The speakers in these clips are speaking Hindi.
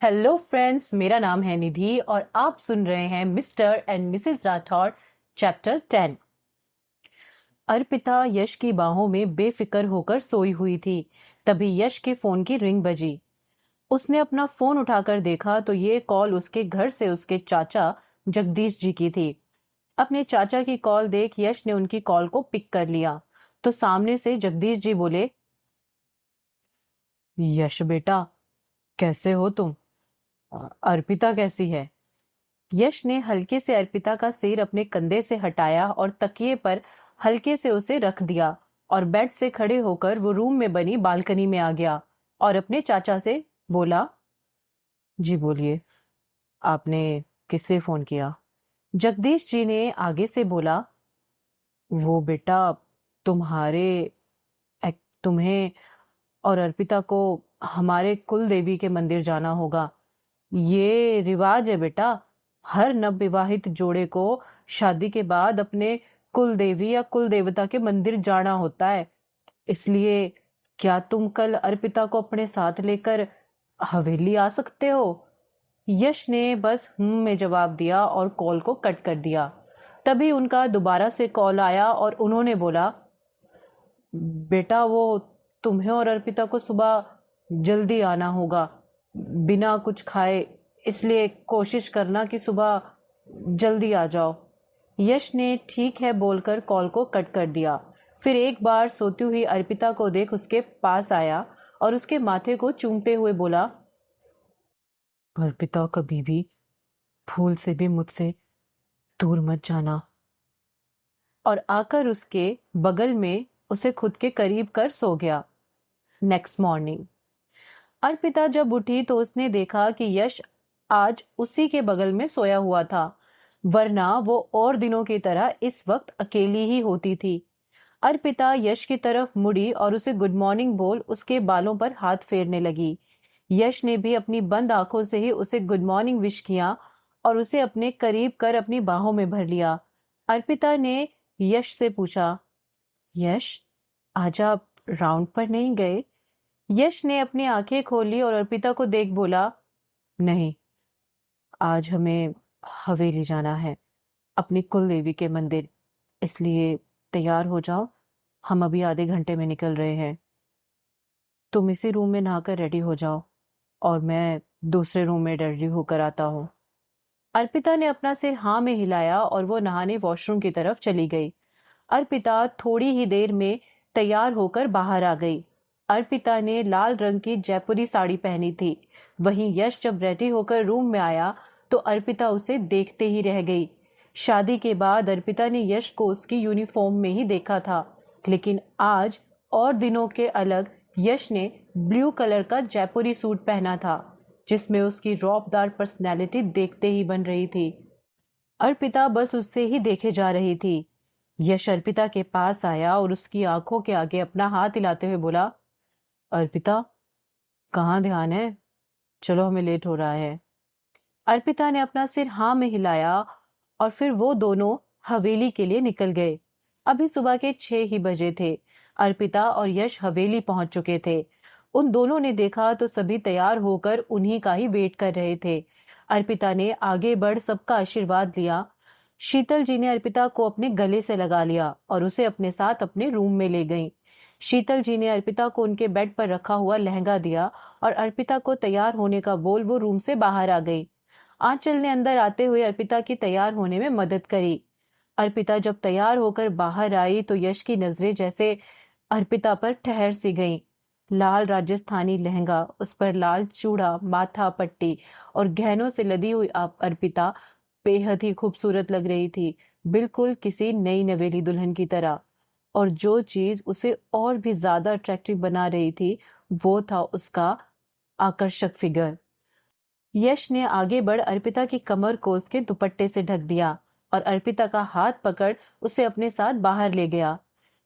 हेलो फ्रेंड्स, मेरा नाम है निधि और आप सुन रहे हैं mister and missus Rathore chapter 10। Arpita Yash की बाहों में बेफिक्र होकर सोई हुई थी। तभी यश के फोन की रिंग बजी। उसने अपना फोन उठाकर देखा तो ये कॉल उसके घर से उसके चाचा जगदीश जी की थी। अपने चाचा की कॉल देख यश ने उनकी कॉल को पिक कर लिया तो सामने से जगदीश जी बोले, यश बेटा, कैसे हो तुम? अर्पिता कैसी है? यश ने हल्के से अर्पिता का सिर अपने कंधे से हटाया और तकिए पर हल्के से उसे रख दिया और बेड से खड़े होकर वो रूम में बनी बालकनी में आ गया और अपने चाचा से बोला, जी बोलिए, आपने किस लिए फोन किया? जगदीश जी ने आगे से बोला, वो बेटा, तुम्हारे तुम्हें और अर्पिता को हमारे कुल देवी के मंदिर जाना होगा। ये रिवाज है बेटा, हर नवविवाहित जोड़े को शादी के बाद अपने कुल देवी या कुल देवता के मंदिर जाना होता है। इसलिए क्या तुम कल अर्पिता को अपने साथ लेकर हवेली आ सकते हो? यश ने बस में जवाब दिया और कॉल को कट कर दिया। तभी उनका दोबारा से कॉल आया और उन्होंने बोला, बेटा, वो तुम्हें और अर्पिता को सुबह जल्दी आना होगा बिना कुछ खाए, इसलिए कोशिश करना कि सुबह जल्दी आ जाओ। यश ने ठीक है बोलकर कॉल को कट कर दिया। फिर एक बार सोती हुई अर्पिता को देख उसके पास आया और उसके माथे को चूमते हुए बोला, अर्पिता, कभी भी भूल से भी मुझसे दूर मत जाना। और आकर उसके बगल में उसे खुद के करीब कर सो गया। नेक्स्ट मॉर्निंग अर्पिता जब उठी तो उसने देखा कि यश आज उसी के बगल में सोया हुआ था, वरना वो और दिनों की तरह इस वक्त अकेली ही होती थी। अर्पिता यश की तरफ मुड़ी और उसे गुड मॉर्निंग बोल उसके बालों पर हाथ फेरने लगी। यश ने भी अपनी बंद आंखों से ही उसे गुड मॉर्निंग विश किया और उसे अपने करीब कर अपनी बाहों में भर लिया। अर्पिता ने यश से पूछा, यश, आज आप राउंड पर नहीं गए? यश ने अपनी आंखें खोली और अर्पिता को देख बोला, नहीं, आज हमें हवेली जाना है, अपनी कुल देवी के मंदिर। इसलिए तैयार हो जाओ, हम अभी आधे घंटे में निकल रहे हैं। तुम इसी रूम में नहाकर रेडी हो जाओ और मैं दूसरे रूम में रेडी होकर आता हूँ। अर्पिता ने अपना सिर हाँ में हिलाया और वो नहाने वॉशरूम की तरफ चली गई। अर्पिता थोड़ी ही देर में तैयार होकर बाहर आ गई। अर्पिता ने लाल रंग की जयपुरी साड़ी पहनी थी। वहीं यश जब रेडी होकर रूम में आया तो अर्पिता उसे देखते ही रह गई। शादी के बाद अर्पिता ने यश को उसकी यूनिफॉर्म में ही देखा था, लेकिन आज और दिनों के अलग यश ने ब्लू कलर का जयपुरी सूट पहना था, जिसमें उसकी रौबदार पर्सनैलिटी देखते ही बन रही थी। अर्पिता बस उससे ही देखे जा रही थी। यश अर्पिता के पास आया और उसकी आंखों के आगे अपना हाथ हिलाते हुए बोला, अर्पिता, कहाँ ध्यान है? चलो, हमें लेट हो रहा है। अर्पिता ने अपना सिर हाँ में हिलाया और फिर वो दोनों हवेली के लिए निकल गए। अभी सुबह के 6 ही बजे थे। अर्पिता और यश हवेली पहुंच चुके थे। उन दोनों ने देखा तो सभी तैयार होकर उन्हीं का ही वेट कर रहे थे। अर्पिता ने आगे बढ़ सबका आशीर्वाद लिया। शीतल जी ने अर्पिता को अपने गले से लगा लिया और उसे अपने साथ अपने रूम में ले गईं। शीतल जी ने अर्पिता को उनके बेड पर रखा हुआ लहंगा दिया और अर्पिता को तैयार होने का बोल वो रूम से बाहर आ गई। आंचल ने अंदर आते हुए अर्पिता की तैयार होने में मदद करी। अर्पिता जब तैयार होकर बाहर आई तो यश की नजरें जैसे अर्पिता पर ठहर सी गईं। लाल राजस्थानी लहंगा, उस पर लाल चूड़ा, माथा पट्टी और गहनों से लदी हुई अर्पिता बेहद ही खूबसूरत लग रही थी, बिल्कुल किसी नई नवेली दुल्हन की तरह। और जो चीज उसे और भी ज्यादा अट्रैक्टिव बना रही थी वो था उसका आकर्षक फिगर। यश ने आगे बढ़ अर्पिता की कमर को उसके दुपट्टे से ढक दिया और अर्पिता का हाथ पकड़ उसे अपने साथ बाहर ले गया।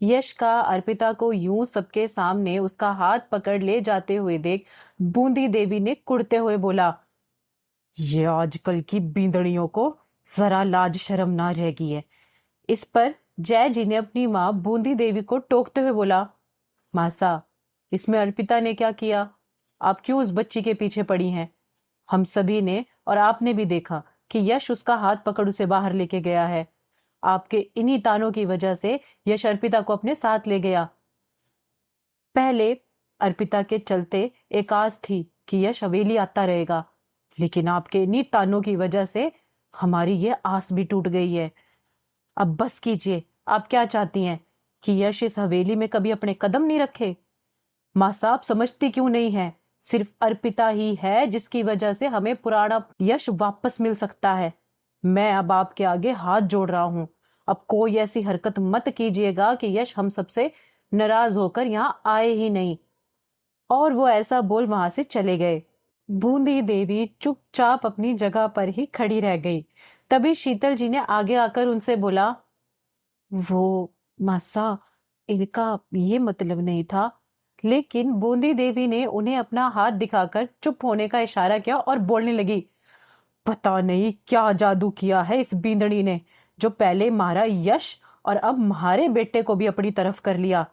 यश का अर्पिता को यूं सबके सामने उसका हाथ पकड़ ले जाते हुए देख बूंदी देवी ने कुड़ते हुए बोला, ये आजकल की बींदड़ियों को जरा लाज शर्म ना रह गई है। इस पर जय जी ने अपनी माँ बूंदी देवी को टोकते हुए बोला, मासा, इसमें अर्पिता ने क्या किया? आप क्यों उस बच्ची के पीछे पड़ी हैं? हम सभी ने और आपने भी देखा कि यश उसका हाथ पकड़ उसे बाहर लेके गया है। आपके इन्हीं तानों की वजह से यश अर्पिता को अपने साथ ले गया। पहले अर्पिता के चलते एक आस थी कि यश हवेली आता रहेगा, लेकिन आपके इन्हीं तानों की वजह से हमारी ये आस भी टूट गई है। अब बस कीजिए, आप क्या चाहती हैं कि यश इस हवेली में कभी अपने कदम नहीं रखे? माँ साहब समझती क्यों नहीं है? सिर्फ अर्पिता ही है जिसकी वजह से हमें पुराना यश वापस मिल सकता है। मैं अब आपके आगे हाथ जोड़ रहा हूँ। अब कोई ऐसी हरकत मत कीजिएगा कि यश हम सबसे नाराज होकर यहाँ आए ही नहीं। और वो ऐसा बोल वहां से चले गए। बूंदी देवी चुपचाप अपनी जगह पर ही खड़ी रह गई। तभी शीतल जी ने आगे आकर उनसे बोला, वो मासा, इनका ये मतलब नहीं था। लेकिन बूंदी देवी ने उन्हें अपना हाथ दिखाकर चुप होने का इशारा किया और बोलने लगी, पता नहीं क्या जादू किया है इस बींदड़ी ने, जो पहले मारा यश और अब म्हारे बेटे को भी अपनी तरफ कर लिया।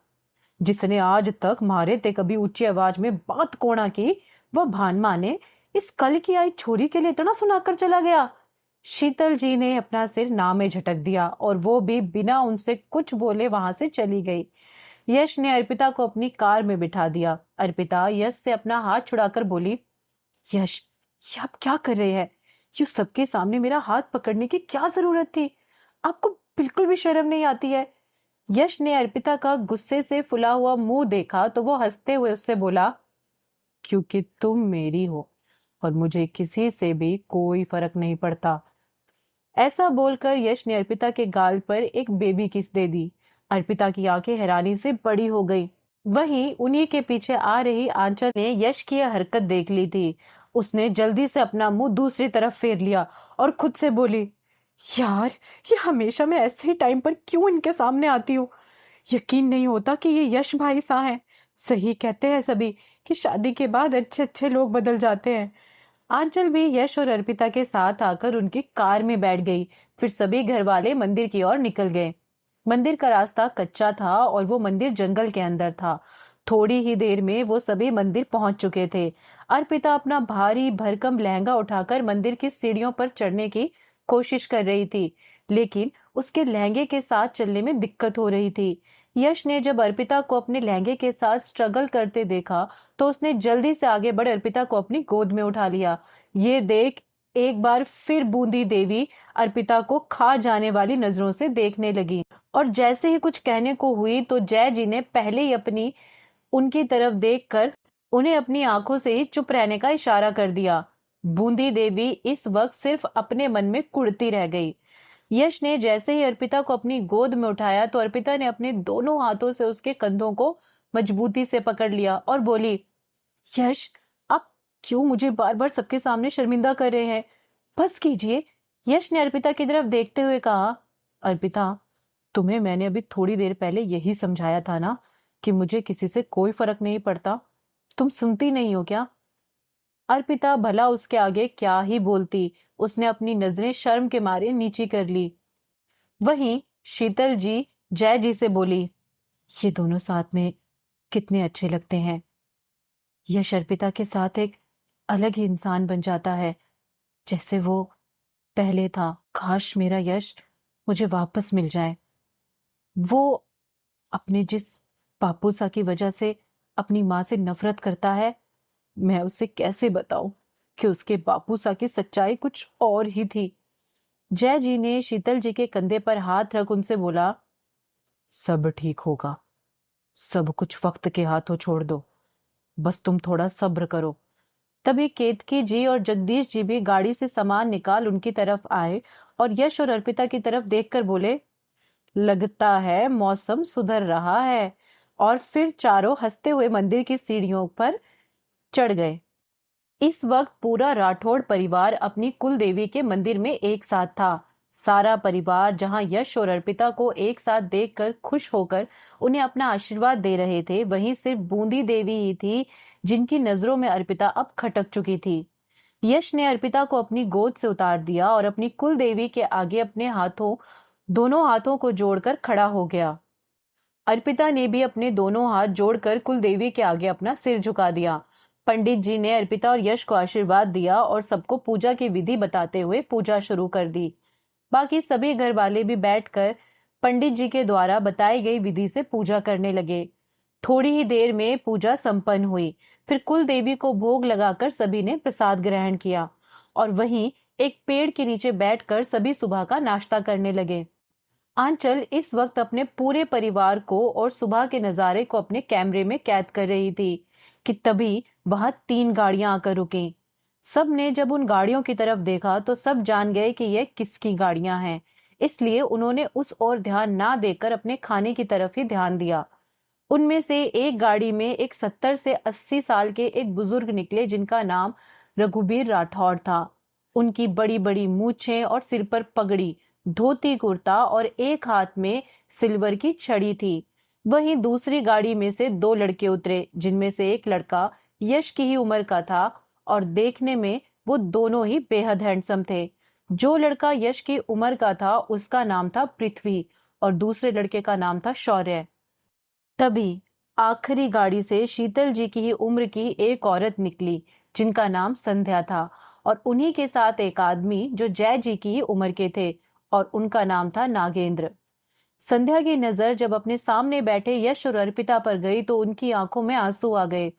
जिसने आज तक म्हारे ते कभी ऊंची आवाज में बात कोना की, वह भानमा ने इस कल की आई छोरी के लिए इतना सुनाकर चला गया। शीतल जी ने अपना सिर ना में झटक दिया और वो भी बिना उनसे कुछ बोले वहां से चली गई। यश ने अर्पिता को अपनी कार में बिठा दिया। अर्पिता यश से अपना हाथ छुड़ाकर बोली, यश, ये आप क्या कर रहे हैं? यू सबके सामने मेरा हाथ पकड़ने की क्या जरूरत थी? आपको बिल्कुल भी शर्म नहीं आती है? यश ने अर्पिता का गुस्से से फुला हुआ मुंह देखा तो वो हंसते हुए उससे बोला, क्योंकि तुम मेरी हो और मुझे किसी से भी कोई फर्क नहीं पड़ता। ऐसा बोलकर यश ने अर्पिता के गाल पर एक बेबी किस दे दी। अर्पिता की आंखें हैरानी से बड़ी हो गई। वहीं उन्हीं के पीछे आ रही आंचल ने यश की यह हरकत देख ली थी। उसने जल्दी से अपना मुंह दूसरी तरफ फेर लिया और खुद से बोली, यार, ये हमेशा मैं ऐसे ही टाइम पर क्यों इनके सामने आती हूँ? यकीन नहीं होता कि ये यश भाई सा है। सही कहते हैं सभी कि शादी के बाद अच्छे अच्छे लोग बदल जाते हैं। आंचल भी यश और अर्पिता के साथ आकर उनकी कार में बैठ गई। फिर सभी घर वाले मंदिर की ओर निकल गए। मंदिर का रास्ता कच्चा था और वो मंदिर जंगल के अंदर था। थोड़ी ही देर में वो सभी मंदिर पहुंच चुके थे। अर्पिता अपना भारी भरकम लहंगा उठाकर मंदिर की सीढ़ियों पर चढ़ने की कोशिश कर रही थी, लेकिन उसके लहंगे के साथ चलने में दिक्कत हो रही थी। यश ने जब अर्पिता को अपने लहंगे के साथ स्ट्रगल करते देखा तो उसने जल्दी से आगे बढ़ अर्पिता को अपनी गोद में उठा लिया। ये देख एक बार फिर बूंदी देवी अर्पिता को खा जाने वाली नजरों से देखने लगी और जैसे ही कुछ कहने को हुई तो जय जी ने पहले ही अपनी उनकी तरफ देखकर उन्हें अपनी आंखों से ही चुप रहने का इशारा कर दिया। बूंदी देवी इस वक्त सिर्फ अपने मन में कुढ़ती रह गई। यश ने जैसे ही अर्पिता को अपनी गोद में उठाया तो अर्पिता ने अपने दोनों हाथों से उसके कंधों को मजबूती से पकड़ लिया और बोली, यश, आप क्यों मुझे बार बार सबके सामने शर्मिंदा कर रहे हैं? बस कीजिए। यश ने अर्पिता की तरफ देखते हुए कहा, अर्पिता, तुम्हें मैंने अभी थोड़ी देर पहले यही समझाया था ना कि मुझे किसी से कोई फर्क नहीं पड़ता। तुम सुनती नहीं हो क्या? अर्पिता भला उसके आगे क्या ही बोलती। उसने अपनी नजरें शर्म के मारे नीची कर ली। वहीं शीतल जी जय जी से बोली, ये दोनों साथ में कितने अच्छे लगते हैं। यश अर्पिता के साथ एक अलग ही इंसान बन जाता है, जैसे वो पहले था। काश मेरा यश मुझे वापस मिल जाए। वो अपने जिस पापूसा की वजह से अपनी माँ से नफरत करता है, मैं उसे कैसे बताऊं कि उसके बापूसा की सच्चाई कुछ और ही थी। जय जी ने शीतल जी के कंधे पर हाथ रख उनसे बोला, सब ठीक होगा। सब कुछ वक्त के हाथों छोड़ दो। बस तुम थोड़ा सब्र करो। तभी केतकी जी और जगदीश जी भी गाड़ी से सामान निकाल उनकी तरफ आए और यश और अर्पिता की तरफ देखकर बोले, लगता है मौसम सुधर रहा है। और फिर चारों हंसते हुए मंदिर की सीढ़ियों पर चढ़ गए। इस वक्त पूरा राठौड़ परिवार अपनी कुल देवी के मंदिर में एक साथ था। सारा परिवार जहां यश और अर्पिता को एक साथ देखकर खुश होकर उन्हें अपना आशीर्वाद दे रहे थे, वहीं सिर्फ बूंदी देवी ही थी जिनकी नजरों में अर्पिता अब खटक चुकी थी। यश ने अर्पिता को अपनी गोद से उतार दिया और अपनी कुल देवी के आगे अपने दोनों हाथों को जोड़कर खड़ा हो गया। अर्पिता ने भी अपने दोनों हाथ जोड़कर कुल देवी के आगे अपना सिर झुका दिया। पंडित जी ने अर्पिता और यश को आशीर्वाद दिया और सबको पूजा की विधि बताते हुए पूजा शुरू कर दी। बाकी सभी घर वाले भी बैठकर पंडित जी के द्वारा बताई गई विधि से पूजा करने लगे। थोड़ी ही देर में पूजा संपन्न हुई। फिर कुल देवी को भोग लगाकर सभी ने प्रसाद ग्रहण किया और वहीं एक पेड़ के नीचे बैठकर सभी सुबह का नाश्ता करने लगे। आंचल इस वक्त अपने पूरे परिवार को और सुबह के नजारे को अपने कैमरे में कैद कर रही थी कि तभी वहां 3 गाड़ियां आकर रुकीं। सब ने जब उन गाड़ियों की तरफ देखा तो सब जान गए कि यह किसकी गाड़ियां हैं, इसलिए उन्होंने उस ओर ध्यान ना देकर अपने खाने की तरफ ही ध्यान दिया। उनमें से एक गाड़ी में एक 70 से 80 साल के एक बुजुर्ग निकले जिनका नाम रघुबीर राठौड़ था। उनकी बड़ी बड़ी मूछें और सिर पर पगड़ी, धोती कुर्ता और एक हाथ में सिल्वर की छड़ी थी। वहीं दूसरी गाड़ी में से 2 लड़के उतरे जिनमें से एक लड़का यश की ही उम्र का था और देखने में वो दोनों ही बेहद हैंडसम थे। जो लड़का यश की उम्र का था उसका नाम था पृथ्वी और दूसरे लड़के का नाम था शौर्य। तभी आखिरी गाड़ी से शीतल जी की ही उम्र की एक औरत निकली जिनका नाम संध्या था और उन्हीं के साथ एक आदमी जो जय जी की ही उम्र के थे और उनका नाम था नागेंद्र। संध्या की नजर जब अपने सामने बैठे यश और अर्पिता पर गई तो उनकी आंखों में आंसू आ गए।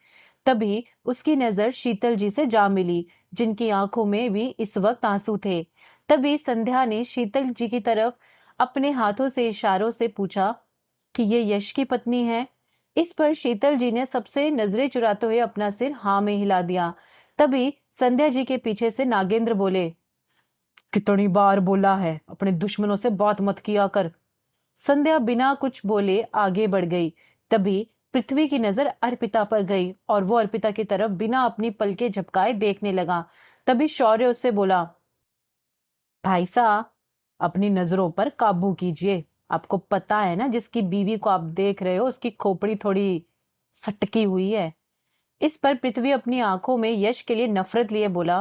तभी उसकी नजर शीतल जी से जा मिली जिनकी आंखों में भी इस वक्त आंसू थे। तभी संध्या ने शीतल जी की तरफ अपने हाथों से इशारों से पूछा कि ये यश की पत्नी है। इस पर शीतल जी ने सबसे नजरें चुराते हुए अपना सिर हाँ में हिला दिया। तभी संध्या जी के पीछे से नागेंद्र बोले, कितनी बार बोला है अपने दुश्मनों से बात मत किया कर। संध्या बिना कुछ बोले आगे बढ़ गई। तभी पृथ्वी की नजर अर्पिता पर गई और वो अर्पिता की तरफ बिना अपनी पलकें झपकाए देखने लगा। तभी शौर्य उससे बोला, भाई साहब अपनी नजरों पर काबू कीजिए। आपको पता है ना जिसकी बीवी को आप देख रहे हो उसकी खोपड़ी थोड़ी सटकी हुई है। इस पर पृथ्वी अपनी आंखों में यश के लिए नफरत लिए बोला,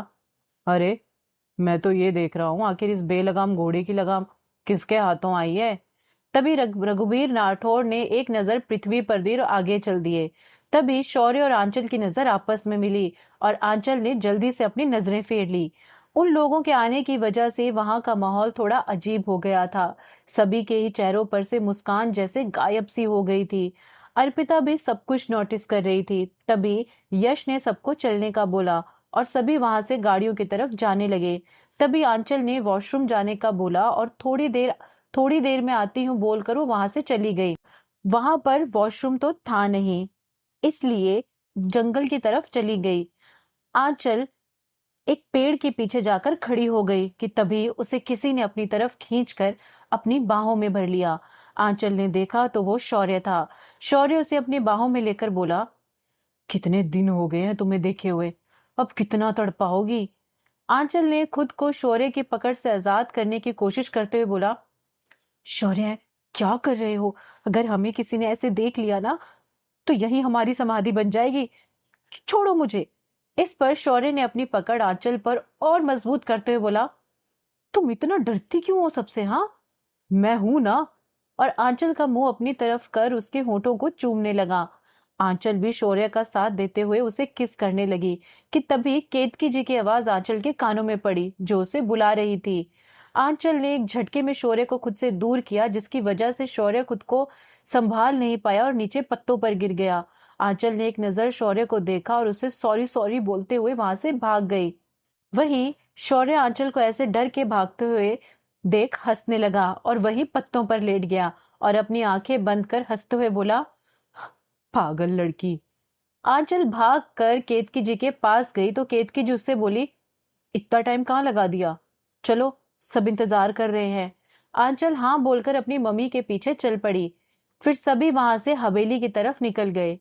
अरे मैं तो ये देख रहा हूं आखिर इस बेलगाम घोड़े की लगाम किसके हाथों आई है। तभी रघुवीर राठौड़ ने एक नजर पृथ्वी पर दी और आगे चल दिए। तभी शौर्य और आंचल की नजर आपस में मिली और आंचल ने जल्दी से अपनी नजरें फेर ली। उन लोगों के आने की वजह से वहां का माहौल थोड़ा अजीब हो गया था। सभी के ही चेहरों पर से मुस्कान जैसे गायब सी हो गई थी। अर्पिता भी सब कुछ नोटिस कर रही थी। तभी यश ने सबको चलने का बोला और सभी वहां से गाड़ियों की तरफ जाने लगे। तभी आंचल ने वॉशरूम जाने का बोला और थोड़ी देर में आती हूँ बोलकर वो वहां से चली गई। वहां पर वॉशरूम तो था नहीं, इसलिए जंगल की तरफ चली गई। आंचल एक पेड़ के पीछे जाकर खड़ी हो गई कि तभी उसे किसी ने अपनी तरफ खींचकर अपनी बाहों में भर लिया। आंचल ने देखा तो वो शौर्य था। शौर्य उसे अपनी बाहों में लेकर बोला, कितने दिन हो गए हैं तुम्हें देखे हुए, अब कितना तड़पाओगी। आंचल ने खुद को शौर्य की पकड़ से आजाद करने की कोशिश करते हुए बोला, शौर्य क्या कर रहे हो, अगर हमें किसी ने ऐसे देख लिया ना तो यही हमारी समाधि बन जाएगी, छोड़ो मुझे। इस पर शौर्य ने अपनी पकड़ आंचल पर और मजबूत करते हुए बोला, तुम इतना डरती क्यों हो सबसे, हाँ मैं हूं ना। और आंचल का मुंह अपनी तरफ कर उसके होठों को चूमने लगा। आंचल भी शौर्य का साथ देते हुए उसे किस करने लगी कि तभी केतकी जी की आवाज आंचल के कानों में पड़ी जो उसे बुला रही थी। आंचल ने एक झटके में शौर्य को खुद से दूर किया जिसकी वजह से शौर्य खुद को संभाल नहीं पाया और नीचे पत्तों पर गिर गया। आंचल ने एक नजर शौर्य को देखा और उसे सॉरी सॉरी बोलते हुए वहां से भाग गई। वहीं शौर्य आंचल को ऐसे डर के भागते हुए देख हंसने लगा और वहीं पत्तों पर लेट गया और अपनी आंखें बंद कर हंसते हुए बोला, पागल लड़की। आंचल भाग कर केतकी जी के पास गई तो केतकी जी उससे बोली, इतना टाइम कहाँ लगा दिया, चलो सब इंतजार कर रहे हैं। आंचल हाँ बोलकर अपनी मम्मी के पीछे चल पड़ी। फिर सभी वहां से हवेली की तरफ निकल गए।